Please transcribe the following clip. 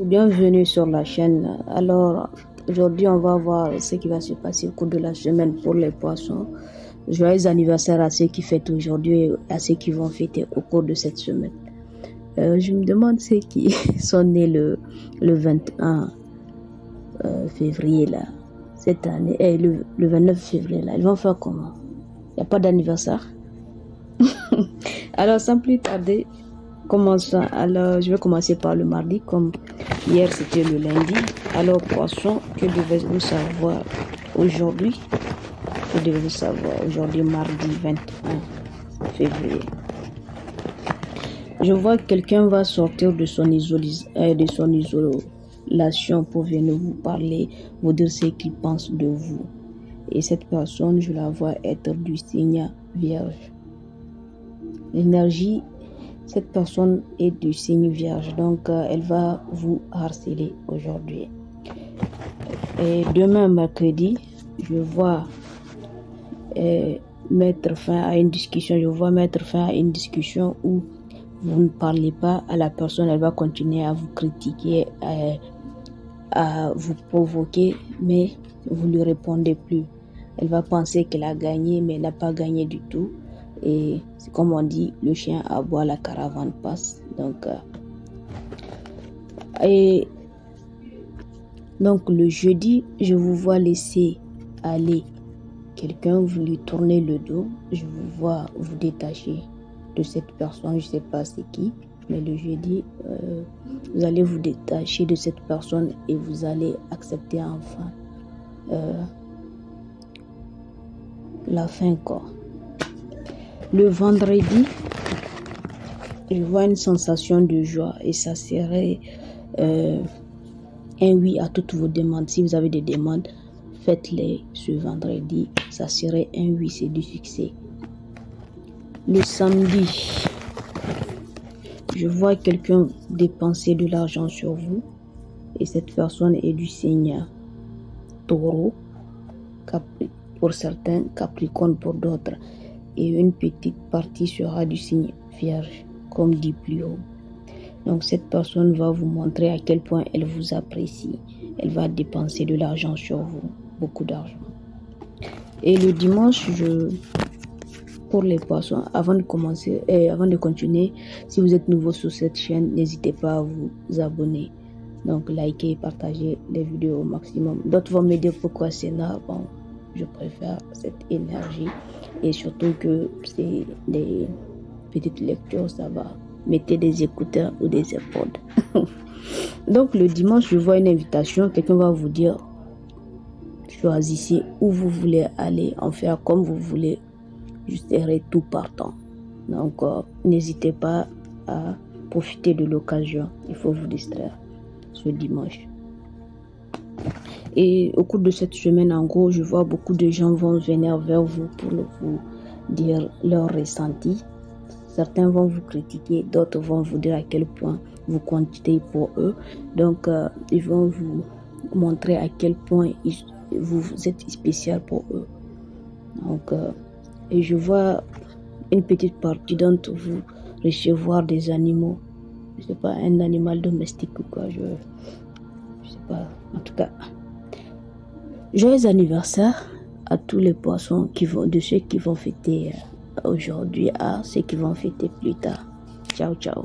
Bienvenue sur la chaîne. Alors, aujourd'hui, on va voir ce qui va se passer au cours de la semaine pour les poissons. Joyeux anniversaire à ceux qui fêtent aujourd'hui et à ceux qui vont fêter au cours de cette semaine. Je me demande ceux qui sont nés le 21 février, là, cette année, et le 29 février, là, ils vont faire comment? Il n'y a pas d'anniversaire? Alors, sans plus tarder, commençons. Alors, je vais commencer par le mardi, comme hier c'était le lundi. Alors, poisson, que devez-vous savoir aujourd'hui? Que devez-vous savoir aujourd'hui, mardi 21 février? Je vois que quelqu'un va sortir de son isolation pour venir vous parler, vous dire ce qu'il pense de vous. Et cette personne, je la vois être du signe Vierge. L'énergie, cette personne est du signe Vierge, donc elle va vous harceler aujourd'hui. Et demain, mercredi, je vois mettre fin à une discussion. Je vois mettre fin à une discussion où vous ne parlez pas à la personne, elle va continuer à vous critiquer, à vous provoquer, mais vous ne lui répondez plus. Elle va penser qu'elle a gagné, mais elle n'a pas gagné du tout. Et c'est comme on dit, le chien aboie, la caravane passe. Donc le jeudi, je vous vois laisser aller quelqu'un, vous lui tournez le dos, je vous vois vous détacher de cette personne, je ne sais pas c'est qui, mais le jeudi, vous allez vous détacher de cette personne et vous allez accepter enfin la fin, quoi. Le vendredi, je vois une sensation de joie et ça serait un oui à toutes vos demandes. Si vous avez des demandes, faites-les ce vendredi, ça serait un oui, c'est du succès. Le samedi, je vois quelqu'un dépenser de l'argent sur vous et cette personne est du signe Taureau, pour certains, Capricorne pour d'autres, et une petite partie sera du signe Vierge, comme dit plus haut. Donc cette personne va vous montrer à quel point elle vous apprécie. Elle va dépenser de l'argent sur vous, beaucoup d'argent. Et le dimanche, pour les poissons, avant de continuer, si vous êtes nouveau sur cette chaîne, n'hésitez pas à vous abonner. Donc likez et partagez les vidéos au maximum. D'autres vont me dire pourquoi c'est là. Bon, je préfère cette énergie et surtout que c'est des petites lectures, ça va. Mettez des écouteurs ou des AirPods. Donc le dimanche, je vois une invitation. Quelqu'un va vous dire, choisissez où vous voulez aller, en faire comme vous voulez. Je serai tout partant. Donc n'hésitez pas à profiter de l'occasion. Il faut vous distraire ce dimanche. Et au cours de cette semaine, en gros, je vois beaucoup de gens vont venir vers vous pour vous dire leur ressenti. Certains vont vous critiquer, d'autres vont vous dire à quel point vous comptez pour eux. Donc, ils vont vous montrer à quel point vous êtes spécial pour eux. Donc, et je vois une petite partie d'entre vous recevoir des animaux. Je sais pas, un animal domestique ou quoi, je sais pas. En tout cas, joyeux anniversaire à tous les poissons de ceux qui vont fêter aujourd'hui à ceux qui vont fêter plus tard. Ciao, ciao.